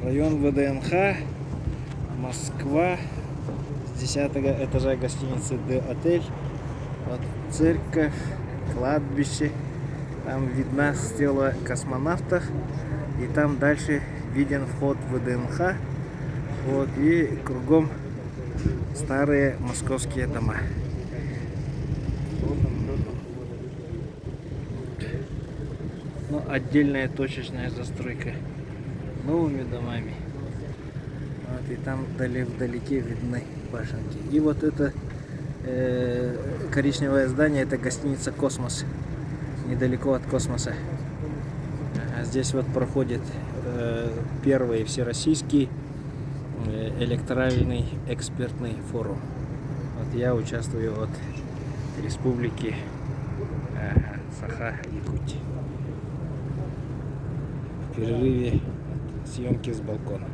Район ВДНХ, Москва. С 10-го этажа гостиницы Де Отель. Вот церковь, кладбище. Там видна стела космонавтов. И там дальше виден вход в ВДНХ. Вот, и кругом старые московские дома. Ну, отдельная точечная застройка новыми домами. Вот, и там вдалеке видны башенки. И вот это коричневое здание, это гостиница «Космос». Недалеко от космоса. Здесь вот проходит первый всероссийский электоральный экспертный форум. Вот я участвую от республики Саха-Якутия. В перерыве съемки с балкона.